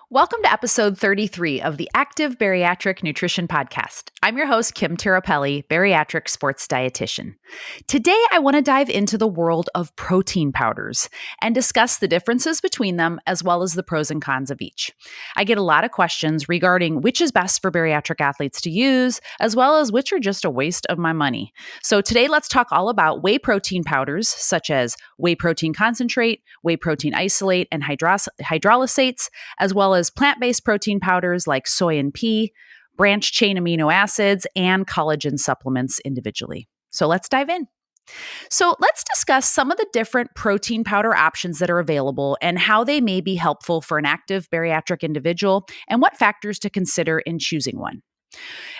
Welcome to episode 33 of the Active Bariatric Nutrition Podcast. I'm your host, Kim Tirapelli, bariatric sports dietitian. Today, I want to dive into the world of protein powders and discuss the differences between them as well as the pros and cons of each. I get a lot of questions regarding which is best for bariatric athletes to use, as well as which are just a waste of my money. So today, let's talk all about whey protein powders, such as whey protein concentrate, whey protein isolate, and hydrolysates, as well as plant-based protein powders like soy and pea, branched chain amino acids, and collagen supplements individually. So let's dive in. So let's discuss some of the different protein powder options that are available and how they may be helpful for an active bariatric individual and what factors to consider in choosing one.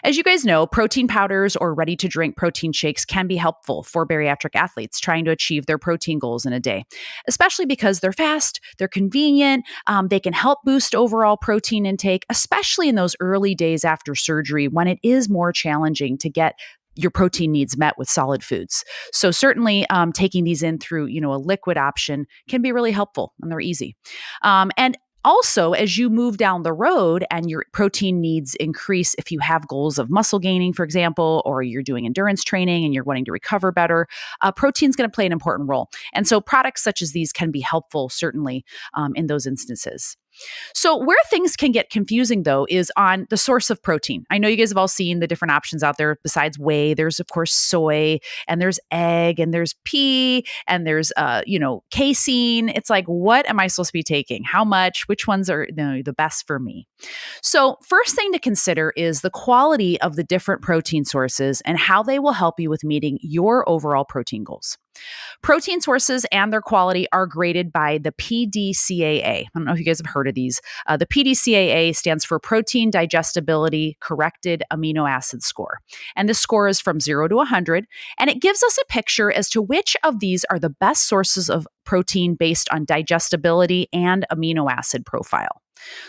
As you guys know, protein powders or ready-to-drink protein shakes can be helpful for bariatric athletes trying to achieve their protein goals in a day, especially because they're fast, they're convenient, they can help boost overall protein intake, especially in those early days after surgery when it is more challenging to get your protein needs met with solid foods. So certainly taking these in through, a liquid option can be really helpful, and they're easy. And also, as you move down the road and your protein needs increase, if you have goals of muscle gaining, for example, or you're doing endurance training and you're wanting to recover better, protein is going to play an important role. And so products such as these can be helpful, certainly, in those instances. So where things can get confusing, though, is on the source of protein. I know you guys have all seen the different options out there besides whey. There's, of course, soy, and there's egg, and there's pea, and there's, casein. It's like, what am I supposed to be taking? How much? Which ones are the best for me? So first thing to consider is the quality of the different protein sources and how they will help you with meeting your overall protein goals. Protein sources and their quality are graded by the PDCAA. I don't know if you guys have heard of these. The PDCAA stands for Protein Digestibility Corrected Amino Acid Score. And this score is from 0 to 100. And it gives us a picture as to which of these are the best sources of protein based on digestibility and amino acid profile.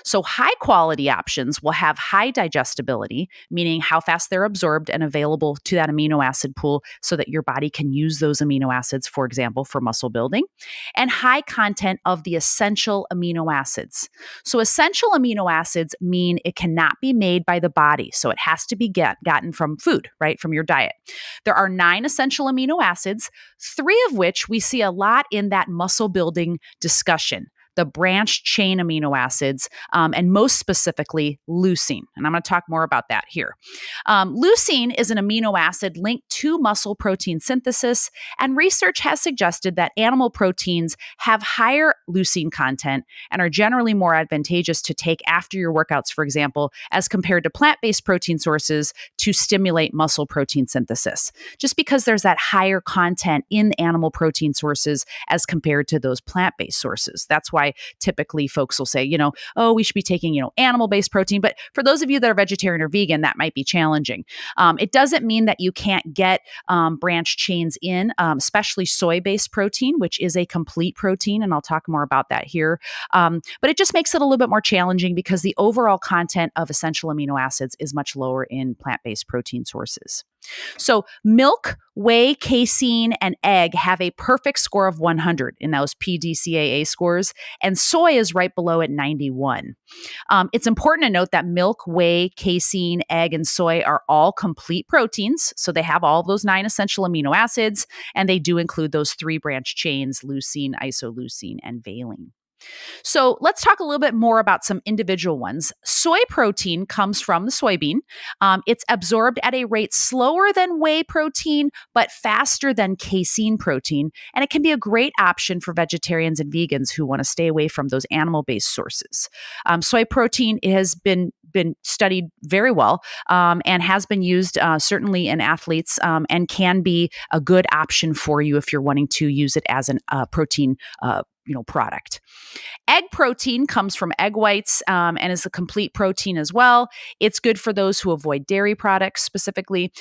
So high quality options will have high digestibility, meaning how fast they're absorbed and available to that amino acid pool so that your body can use those amino acids, for example, for muscle building, and high content of the essential amino acids. So essential amino acids mean it cannot be made by the body. So it has to be gotten from food, right? From your diet. There are 9 essential amino acids, 3 of which we see a lot in that muscle building discussion. The branched chain amino acids, and most specifically, leucine. And I'm going to talk more about that here. Leucine is an amino acid linked to muscle protein synthesis, and research has suggested that animal proteins have higher leucine content and are generally more advantageous to take after your workouts, for example, as compared to plant-based protein sources to stimulate muscle protein synthesis, just because there's that higher content in animal protein sources as compared to those plant-based sources. That's why typically folks will say, we should be taking, animal-based protein. But for those of you that are vegetarian or vegan, that might be challenging. It doesn't mean that you can't get branched chains in, especially soy-based protein, which is a complete protein. And I'll talk more about that here. But it just makes it a little bit more challenging because the overall content of essential amino acids is much lower in plant-based protein sources. So milk, whey, casein, and egg have a perfect score of 100 in those PDCAA scores, and soy is right below at 91. It's important to note that milk, whey, casein, egg, and soy are all complete proteins, so they have all of those 9 essential amino acids, and they do include those 3 branched chains, leucine, isoleucine, and valine. So let's talk a little bit more about some individual ones. Soy protein comes from the soybean. It's absorbed at a rate slower than whey protein, but faster than casein protein. And it can be a great option for vegetarians and vegans who want to stay away from those animal-based sources. Soy protein has been studied very well and has been used certainly in athletes and can be a good option for you if you're wanting to use it as a protein product. Egg protein comes from egg whites and is a complete protein as well. It's good for those who avoid dairy products specifically.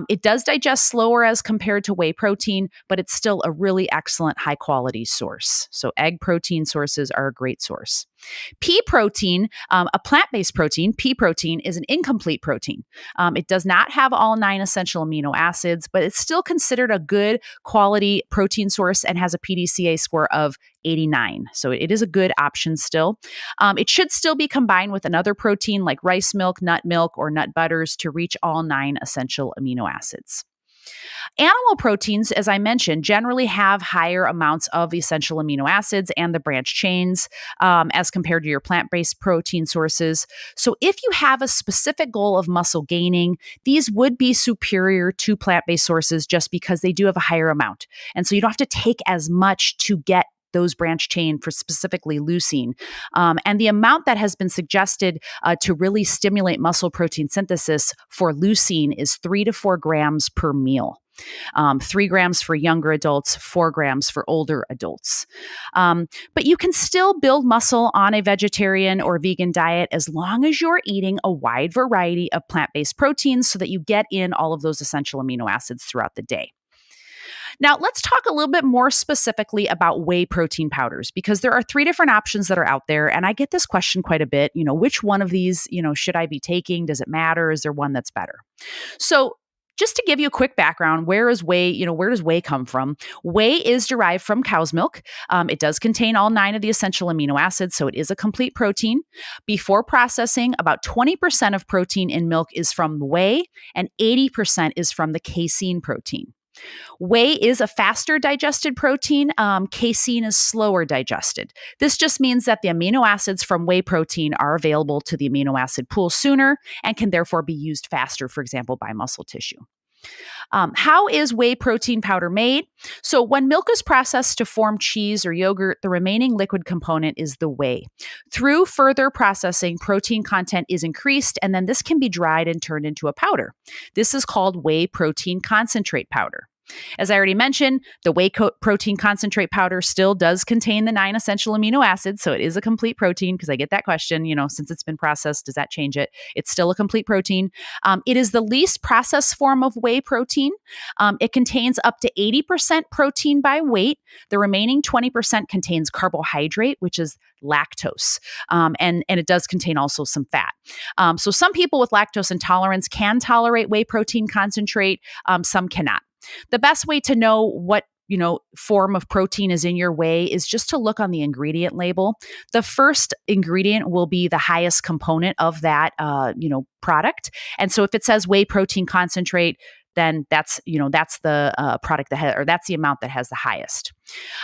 It does digest slower as compared to whey protein, but it's still a really excellent high quality source. So egg protein sources are a great source. Pea protein, a plant-based protein, pea protein is an incomplete protein. It does not have all 9 essential amino acids, but it's still considered a good quality protein source and has a PDCA score of 89. So it is a good option still. It should still be combined with another protein like rice milk, nut milk, or nut butters to reach all 9 essential amino acids. Animal proteins, as I mentioned, generally have higher amounts of essential amino acids and the branch chains as compared to your plant-based protein sources. So if you have a specific goal of muscle gaining, these would be superior to plant-based sources just because they do have a higher amount. And so you don't have to take as much to get those branch chain for specifically leucine. And the amount that has been suggested to really stimulate muscle protein synthesis for leucine is 3 to 4 grams per meal. 3 grams for younger adults, 4 grams for older adults. But you can still build muscle on a vegetarian or vegan diet as long as you're eating a wide variety of plant-based proteins so that you get in all of those essential amino acids throughout the day. Now, let's talk a little bit more specifically about whey protein powders, because there are 3 different options that are out there. And I get this question quite a bit, which one of these, should I be taking? Does it matter? Is there one that's better? So just to give you a quick background, where does whey come from? Whey is derived from cow's milk. It does contain all 9 of the essential amino acids, so it is a complete protein. Before processing, about 20% of protein in milk is from whey, and 80% is from the casein protein. Whey is a faster digested protein. Casein is slower digested. This just means that the amino acids from whey protein are available to the amino acid pool sooner and can therefore be used faster, for example, by muscle tissue. How is whey protein powder made? So when milk is processed to form cheese or yogurt, the remaining liquid component is the whey. Through further processing, protein content is increased, and then this can be dried and turned into a powder. This is called whey protein concentrate powder. As I already mentioned, the whey protein concentrate powder still does contain the 9 essential amino acids, so it is a complete protein, because I get that question, since it's been processed, does that change it? It's still a complete protein. It is the least processed form of whey protein. It contains up to 80% protein by weight. The remaining 20% contains carbohydrate, which is lactose, and it does contain also some fat. So some people with lactose intolerance can tolerate whey protein concentrate, some cannot. The best way to know what form of protein is in your whey is just to look on the ingredient label. The first ingredient will be the highest component of that product. And so if it says whey protein concentrate, then that's the product that's the amount that has the highest.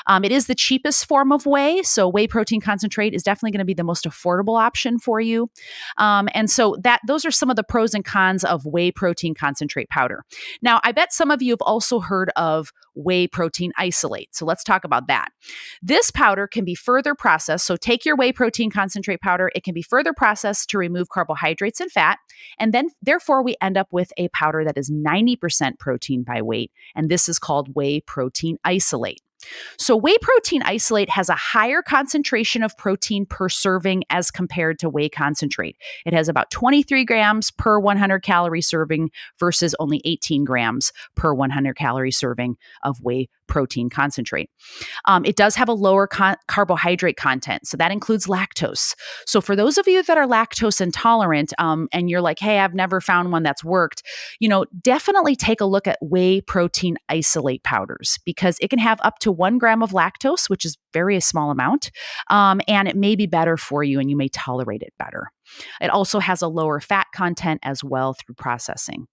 It is the cheapest form of whey, so whey protein concentrate is definitely going to be the most affordable option for you. And so those are some of the pros and cons of whey protein concentrate powder. Now, I bet some of you have also heard of whey protein isolate. So let's talk about that. This powder can be further processed. So take your whey protein concentrate powder. It can be further processed to remove carbohydrates and fat. And then therefore we end up with a powder that is 90% protein by weight. And this is called whey protein isolate. So whey protein isolate has a higher concentration of protein per serving as compared to whey concentrate. It has about 23 grams per 100 calorie serving versus only 18 grams per 100 calorie serving of whey protein concentrate. It does have a lower carbohydrate content, so that includes lactose. So for those of you that are lactose intolerant, and you're like, hey, I've never found one that's worked, definitely take a look at whey protein isolate powders, because it can have up to 1 gram of lactose, which is very small amount, and it may be better for you and you may tolerate it better. It also has a lower fat content as well through processing.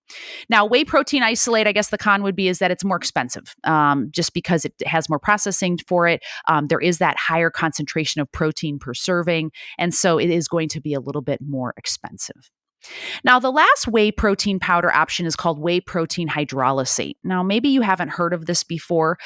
Now, whey protein isolate, I guess the con would be is that it's more expensive, just because it has more processing for it. There is that higher concentration of protein per serving, and so it is going to be a little bit more expensive. Now, the last whey protein powder option is called whey protein hydrolysate. Now, maybe you haven't heard of this before.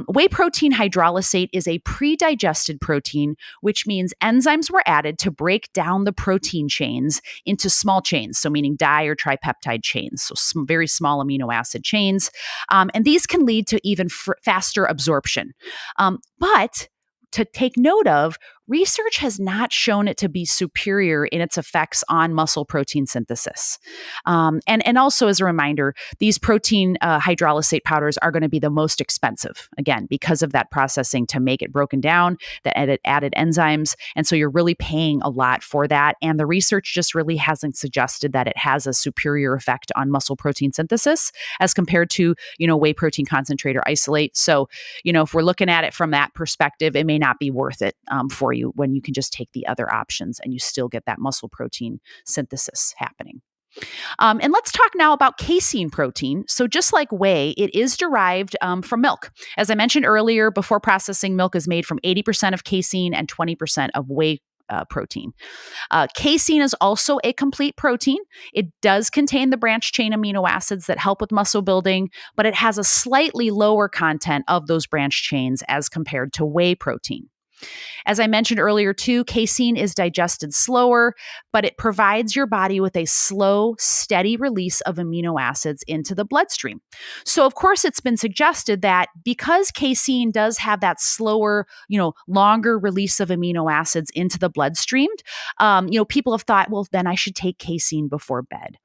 Whey protein hydrolysate is a pre-digested protein, which means enzymes were added to break down the protein chains into small chains, so meaning di or tripeptide chains, so very small amino acid chains. And these can lead to even faster absorption. But to take note of, research has not shown it to be superior in its effects on muscle protein synthesis. And also, as a reminder, these protein hydrolysate powders are going to be the most expensive, again, because of that processing to make it broken down, the added enzymes. And so you're really paying a lot for that. And the research just really hasn't suggested that it has a superior effect on muscle protein synthesis as compared to, whey protein concentrate or isolate. So, if we're looking at it from that perspective, it may not be worth it for you when you can just take the other options and you still get that muscle protein synthesis happening. And let's talk now about casein protein. So just like whey, it is derived from milk. As I mentioned earlier, before processing, milk is made from 80% of casein and 20% of whey protein. Casein is also a complete protein. It does contain the branched chain amino acids that help with muscle building, but it has a slightly lower content of those branched chains as compared to whey protein. As I mentioned earlier too, casein is digested slower, but it provides your body with a slow, steady release of amino acids into the bloodstream. So of course, it's been suggested that because casein does have that slower, longer release of amino acids into the bloodstream, people have thought, well, then I should take casein before bed.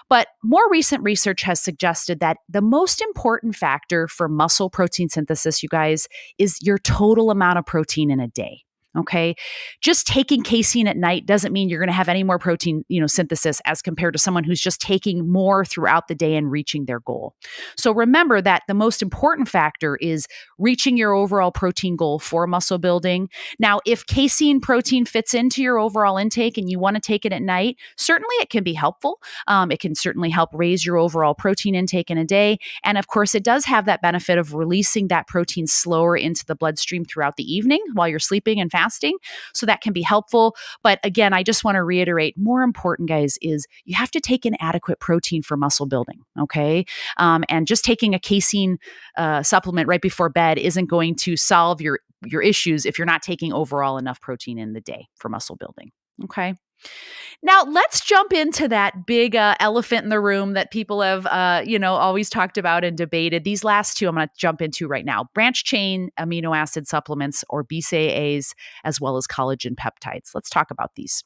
But more recent research has suggested that the most important factor for muscle protein synthesis, you guys, is your total amount of protein in a day. Okay. Just taking casein at night doesn't mean you're going to have any more protein, synthesis as compared to someone who's just taking more throughout the day and reaching their goal. So remember that the most important factor is reaching your overall protein goal for muscle building. Now, if casein protein fits into your overall intake and you want to take it at night, certainly it can be helpful. It can certainly help raise your overall protein intake in a day. And of course, it does have that benefit of releasing that protein slower into the bloodstream throughout the evening while you're sleeping and fasting. So that can be helpful. But again, I just want to reiterate, more important, guys, is you have to take an adequate protein for muscle building. Okay. And just taking a casein supplement right before bed isn't going to solve your issues if you're not taking overall enough protein in the day for muscle building. Okay. Now, let's jump into that big elephant in the room that people have, always talked about and debated. These last two I'm going to jump into right now. Branched chain amino acid supplements, or BCAAs, as well as collagen peptides. Let's talk about these.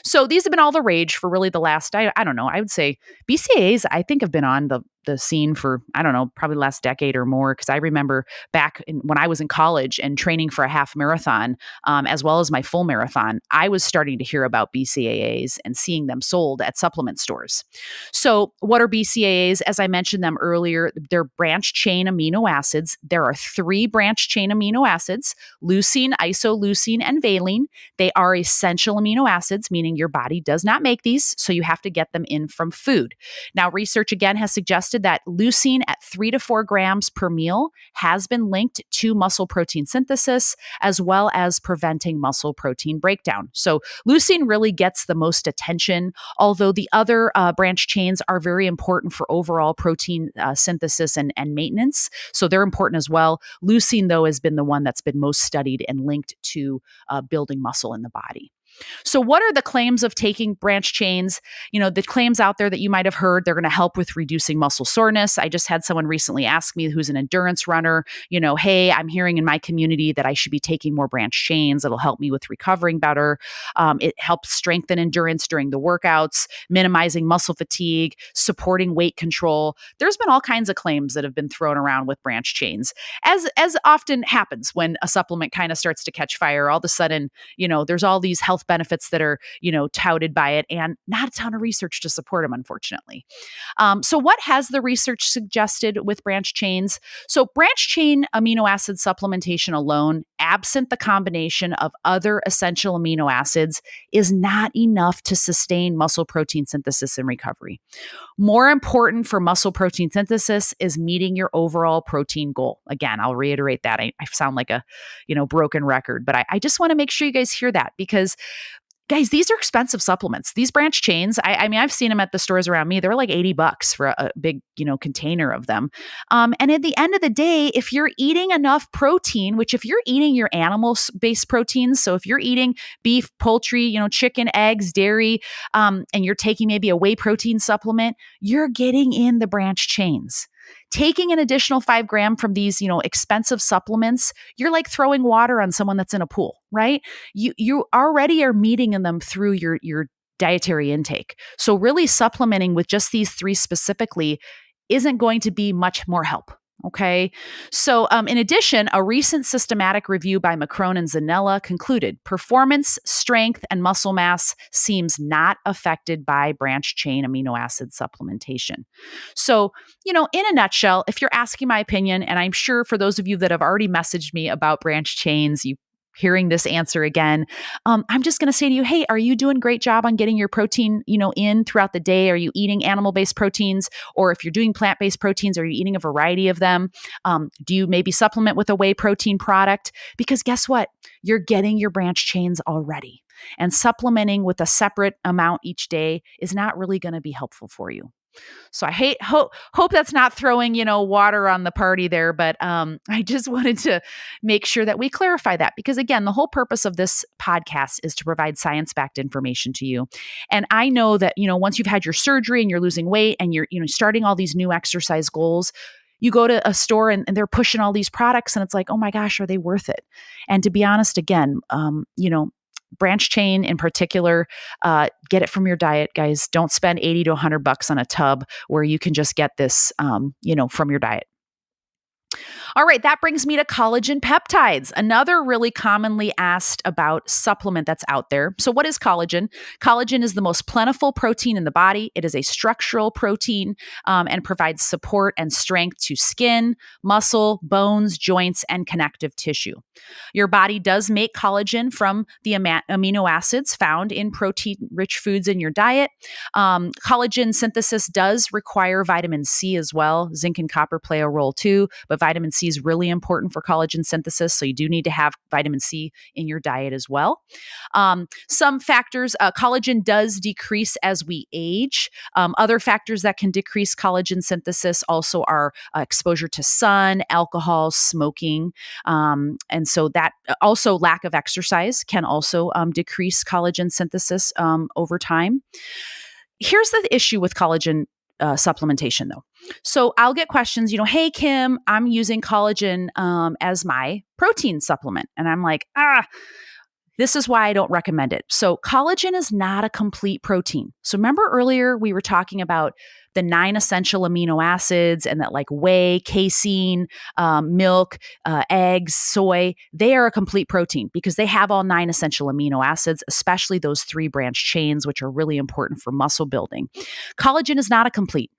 So these have been all the rage for really the last, I don't know, I would say BCAAs, I think, have been on the scene for, I don't know, probably the last decade or more. Because I remember back when I was in college and training for a half marathon, as well as my full marathon, I was starting to hear about BCAAs and seeing them sold at supplement stores. So what are BCAAs? As I mentioned them earlier, they're branched chain amino acids. There are 3 branched chain amino acids: leucine, isoleucine, and valine. They are essential amino acids, meaning your body does not make these, so you have to get them in from food. Now, research again has suggested that leucine at 3 to 4 grams per meal has been linked to muscle protein synthesis, as well as preventing muscle protein breakdown. So leucine really gets the most attention, although the other branched chains are very important for overall protein synthesis and maintenance. So they're important as well. Leucine, though, has been the one that's been most studied and linked to building muscle in the body. So what are the claims of taking branched chains? The claims out there that you might have heard, they're going to help with reducing muscle soreness. I just had someone recently ask me, who's an endurance runner, hey, I'm hearing in my community that I should be taking more branched chains. It'll help me with recovering better. It helps strengthen endurance during the workouts, minimizing muscle fatigue, supporting weight control. There's been all kinds of claims that have been thrown around with branched chains, as often happens when a supplement kind of starts to catch fire. All of a sudden, there's all these health benefits that are, touted by it, and not a ton of research to support them, unfortunately. So what has the research suggested with branched chains? So branched chain amino acid supplementation alone, absent the combination of other essential amino acids, is not enough to sustain muscle protein synthesis and recovery. More important for muscle protein synthesis is meeting your overall protein goal. Again, I'll reiterate that. I sound like a, broken record, but I just want to make sure you guys hear that, because guys, these are expensive supplements. These branched chains, I mean, I've seen them at the stores around me. They're like $80 for a big, container of them. And at the end of the day, if you're eating enough protein, which if you're eating your animal-based proteins, so if you're eating beef, poultry, chicken, eggs, dairy, and you're taking maybe a whey protein supplement, you're getting in the branched chains. Taking an additional 5 gram from these, expensive supplements, you're like throwing water on someone that's in a pool, right? You already are meeting in them through your dietary intake. So really supplementing with just these 3 specifically isn't going to be much more help. Okay. So, in addition, a recent systematic review by Macron and Zanella concluded performance, strength, and muscle mass seems not affected by branched chain amino acid supplementation. So, in a nutshell, if you're asking my opinion, and I'm sure for those of you that have already messaged me about branched chains, you hearing this answer again, I'm just going to say to you, hey, are you doing a great job on getting your protein, in throughout the day? Are you eating animal-based proteins? Or if you're doing plant-based proteins, are you eating a variety of them? Do you maybe supplement with a whey protein product? Because guess what? You're getting your branched chains already. And supplementing with a separate amount each day is not really going to be helpful for you. So I hope that's not throwing, water on the party there, but I just wanted to make sure that we clarify that because again, the whole purpose of this podcast is to provide science-backed information to you. And I know that, once you've had your surgery and you're losing weight and you're, starting all these new exercise goals, you go to a store and they're pushing all these products and it's like, oh my gosh, are they worth it? And to be honest, again, branch chain in particular, get it from your diet, guys. Don't spend $80 to $100 on a tub where you can just get this, from your diet. All right, that brings me to collagen peptides, another really commonly asked about supplement that's out there. So what is collagen? Collagen is the most plentiful protein in the body. It is a structural protein and provides support and strength to skin, muscle, bones, joints, and connective tissue. Your body does make collagen from the amino acids found in protein-rich foods in your diet. Collagen synthesis does require vitamin C as well. Zinc and copper play a role too, but vitamin C is really important for collagen synthesis. So you do need to have vitamin C in your diet as well. Some factors, collagen does decrease as we age. Other factors that can decrease collagen synthesis also are exposure to sun, alcohol, smoking. And so that also lack of exercise can also decrease collagen synthesis over time. Here's the issue with collagen supplementation though. So I'll get questions, hey, Kim, I'm using collagen as my protein supplement. And I'm like, this is why I don't recommend it. So collagen is not a complete protein. So remember earlier we were talking about the 9 essential amino acids and that like whey, casein, milk, eggs, soy, they are a complete protein because they have all 9 essential amino acids, especially those 3 branched chains, which are really important for muscle building. Collagen is not a complete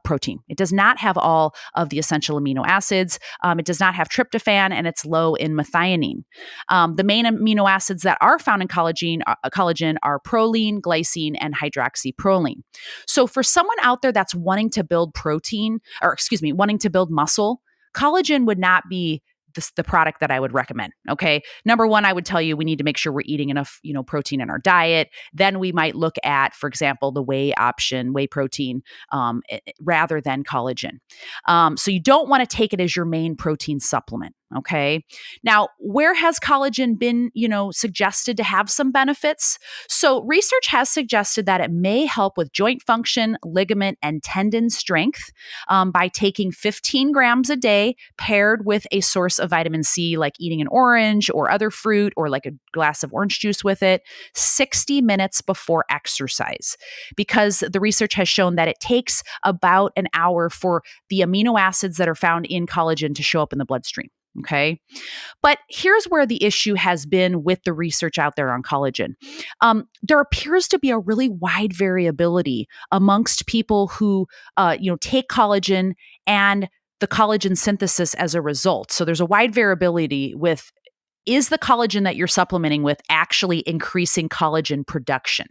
protein. It does not have all of the essential amino acids. It does not have tryptophan, and it's low in methionine. The main amino acids that are found in collagen are proline, glycine, and hydroxyproline. So for someone out there that's wanting to build wanting to build muscle, collagen would not be the product that I would recommend. Okay. Number one, I would tell you we need to make sure we're eating enough, protein in our diet. Then we might look at, for example, the whey option, whey protein, rather than collagen. So you don't want to take it as your main protein supplement. Okay. Now, where has collagen been, suggested to have some benefits? So research has suggested that it may help with joint function, ligament, and tendon strength by taking 15 grams a day paired with a source of vitamin C, like eating an orange or other fruit or like a glass of orange juice with it, 60 minutes before exercise. Because the research has shown that it takes about an hour for the amino acids that are found in collagen to show up in the bloodstream. Okay. But here's where the issue has been with the research out there on collagen. There appears to be a really wide variability amongst people who, take collagen and the collagen synthesis as a result. So there's a wide variability with, is the collagen that you're supplementing with actually increasing collagen production?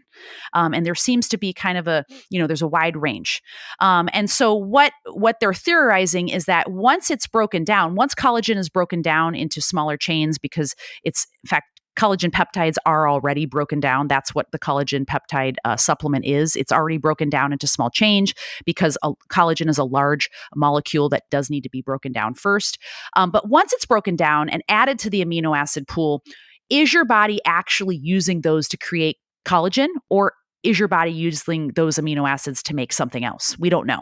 And there seems to be kind of there's a wide range. And so what they're theorizing is that once collagen is broken down into smaller chains, because it's, in fact, collagen peptides are already broken down. That's what the collagen peptide supplement is. It's already broken down into small chains because collagen is a large molecule that does need to be broken down first. But once it's broken down and added to the amino acid pool, is your body actually using those to create collagen, or is your body using those amino acids to make something else? We don't know.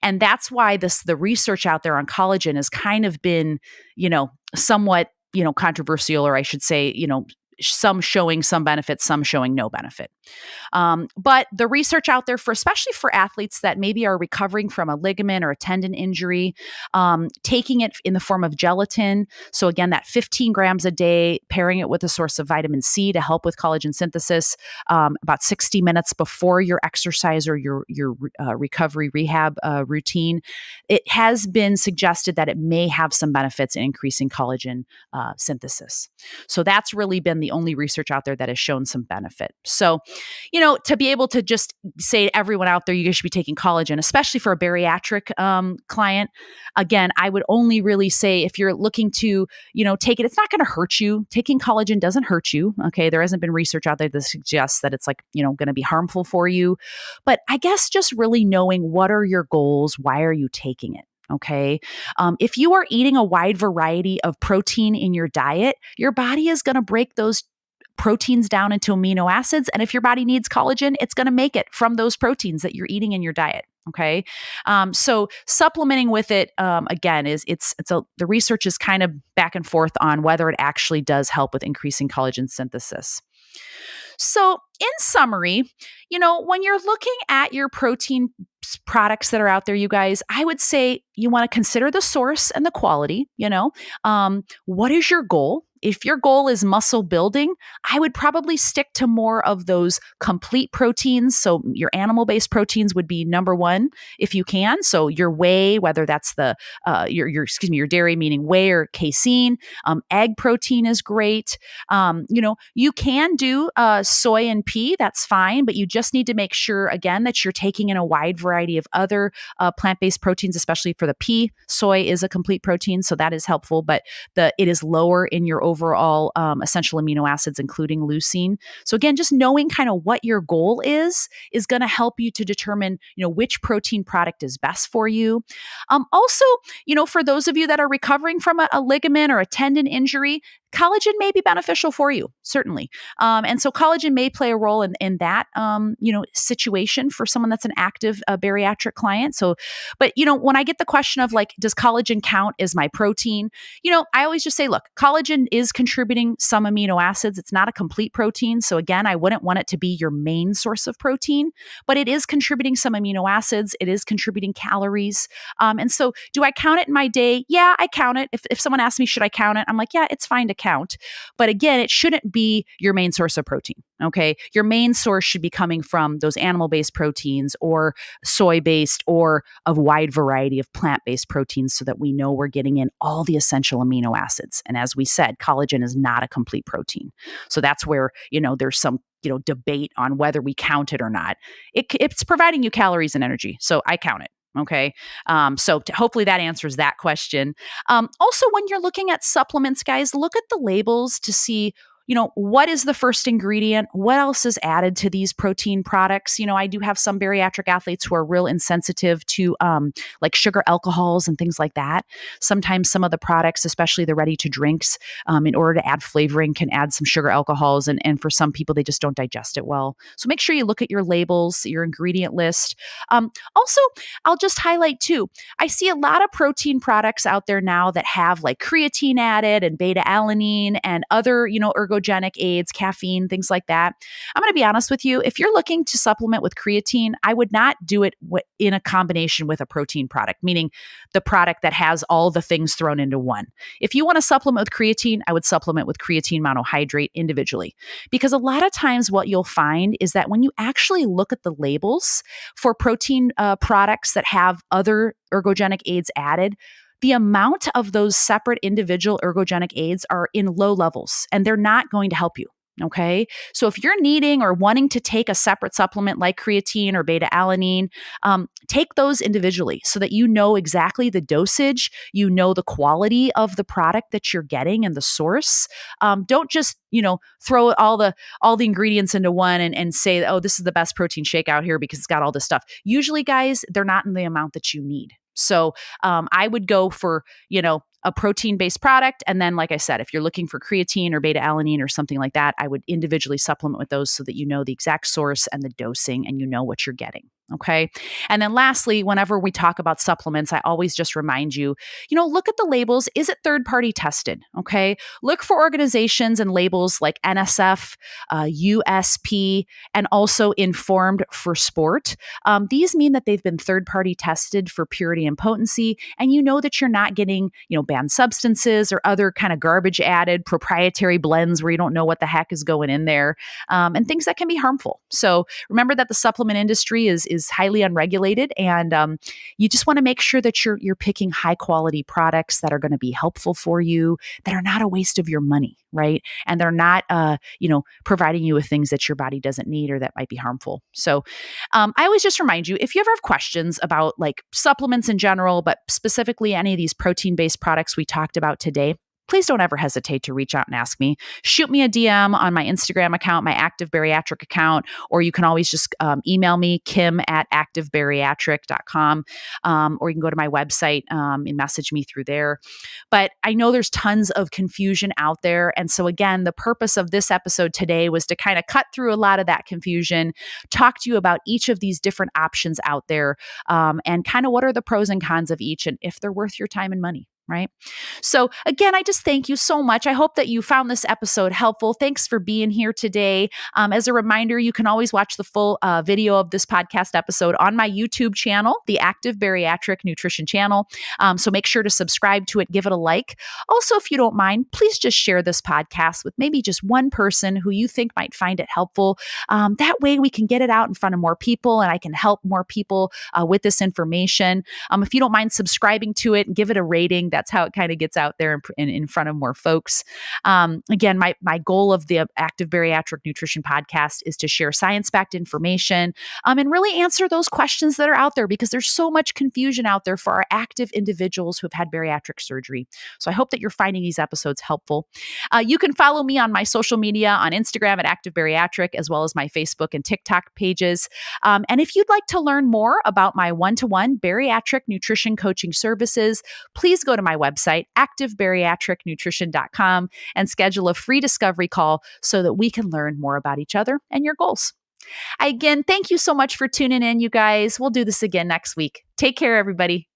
And that's why the research out there on collagen has kind of been, somewhat, controversial, or I should say, some showing some benefit, some showing no benefit. But the research out there especially for athletes that maybe are recovering from a ligament or a tendon injury, taking it in the form of gelatin. So again, that 15 grams a day, pairing it with a source of vitamin C to help with collagen synthesis, about 60 minutes before your exercise or your recovery rehab routine. It has been suggested that it may have some benefits in increasing collagen synthesis. So that's really been the only research out there that has shown some benefit. So, to be able to just say to everyone out there, you guys should be taking collagen, especially for a bariatric client. Again, I would only really say if you're looking to, take it, it's not going to hurt you. Taking collagen doesn't hurt you. Okay. There hasn't been research out there that suggests that it's going to be harmful for you. But I guess just really knowing what are your goals, why are you taking it? Okay. If you are eating a wide variety of protein in your diet, your body is going to break those proteins down into amino acids. And if your body needs collagen, it's going to make it from those proteins that you're eating in your diet. Okay. So supplementing with it, again, the research is kind of back and forth on whether it actually does help with increasing collagen synthesis. So in summary, when you're looking at your protein products that are out there, you guys, I would say you want to consider the source and the quality. What is your goal? If your goal is muscle building, I would probably stick to more of those complete proteins. So your animal-based proteins would be number one if you can. So your whey, whether that's your dairy, meaning whey or casein, egg protein is great. You can do soy and pea, that's fine, but you just need to make sure again that you're taking in a wide variety of other plant-based proteins, especially for the pea. Soy is a complete protein, so that is helpful, but it is lower in your overall essential amino acids, including leucine. So again, just knowing kind of what your goal is going to help you to determine, which protein product is best for you. Also, for those of you that are recovering from a ligament or a tendon injury, collagen may be beneficial for you, certainly. And so collagen may play a role in that, situation for someone that's an active bariatric client. So, but, when I get the question of does collagen count as my protein? I always just say, look, collagen is contributing some amino acids. It's not a complete protein. So again, I wouldn't want it to be your main source of protein, but it is contributing some amino acids. It is contributing calories. And so do I count it in my day? Yeah, I count it. If someone asks me, should I count it? I'm like, yeah, it's fine to count. But again, it shouldn't be your main source of protein. Okay. Your main source should be coming from those animal-based proteins or soy-based or a wide variety of plant-based proteins so that we know we're getting in all the essential amino acids. And as we said, collagen is not a complete protein. So that's where, there's some, debate on whether we count it or not. It's providing you calories and energy. So I count it. Okay. So hopefully that answers that question. Also, when you're looking at supplements, guys, look at the labels to see, what is the first ingredient? What else is added to these protein products? I do have some bariatric athletes who are real insensitive to like sugar alcohols and things like that. Sometimes some of the products, especially the ready to drinks, in order to add flavoring can add some sugar alcohols. And for some people, they just don't digest it well. So make sure you look at your labels, your ingredient list. Also, I'll just highlight too, I see a lot of protein products out there now that have like creatine added and beta alanine and other, ergogenic aids, caffeine, things like that. I'm going to be honest with you. If you're looking to supplement with creatine, I would not do it in a combination with a protein product, meaning the product that has all the things thrown into one. If you want to supplement with creatine, I would supplement with creatine monohydrate individually. Because a lot of times what you'll find is that when you actually look at the labels for protein products that have other ergogenic aids added, the amount of those separate individual ergogenic aids are in low levels, and they're not going to help you. Okay. So if you're needing or wanting to take a separate supplement like creatine or beta alanine, take those individually so that you know exactly the dosage, the quality of the product that you're getting and the source. Don't just, throw all the ingredients into one and say, oh, this is the best protein shake out here because it's got all this stuff. Usually, guys, they're not in the amount that you need. So I would go for, a protein-based product. And then, like I said, if you're looking for creatine or beta-alanine or something like that, I would individually supplement with those so that you know the exact source and the dosing and you know what you're getting. Okay. And then lastly, whenever we talk about supplements, I always just remind you, look at the labels. Is it third party tested? Okay. Look for organizations and labels like NSF, USP, and also Informed for Sport. These mean that they've been third party tested for purity and potency. And you know that you're not getting, banned substances or other kind of garbage added proprietary blends where you don't know what the heck is going in there, and things that can be harmful. So remember that the supplement industry is highly unregulated, and you just want to make sure that you're picking high quality products that are going to be helpful for you, that are not a waste of your money, right? And they're not, providing you with things that your body doesn't need or that might be harmful. So I always just remind you, if you ever have questions about like supplements in general, but specifically any of these protein-based products we talked about today, please don't ever hesitate to reach out and ask me. Shoot me a DM on my Instagram account, my Active Bariatric account, or you can always just email me, kim@activebariatric.com, or you can go to my website and message me through there. But I know there's tons of confusion out there. And so again, the purpose of this episode today was to kind of cut through a lot of that confusion, talk to you about each of these different options out there, and kind of what are the pros and cons of each and if they're worth your time and money. Right. So again, I just thank you so much. I hope that you found this episode helpful. Thanks for being here today. As a reminder, you can always watch the full video of this podcast episode on my YouTube channel, the Active Bariatric Nutrition channel. So make sure to subscribe to it, give it a like. Also, if you don't mind, please just share this podcast with maybe just one person who you think might find it helpful. That way we can get it out in front of more people and I can help more people with this information. If you don't mind subscribing to it and give it a rating, that's how it kind of gets out there in front of more folks. Again, my goal of the Active Bariatric Nutrition Podcast is to share science-backed information and really answer those questions that are out there because there's so much confusion out there for our active individuals who have had bariatric surgery. So I hope that you're finding these episodes helpful. You can follow me on my social media on Instagram at Active Bariatric, as well as my Facebook and TikTok pages. And if you'd like to learn more about my one-to-one bariatric nutrition coaching services, please go to my website, activebariatricnutrition.com, and schedule a free discovery call so that we can learn more about each other and your goals. Again, thank you so much for tuning in, you guys. We'll do this again next week. Take care, everybody.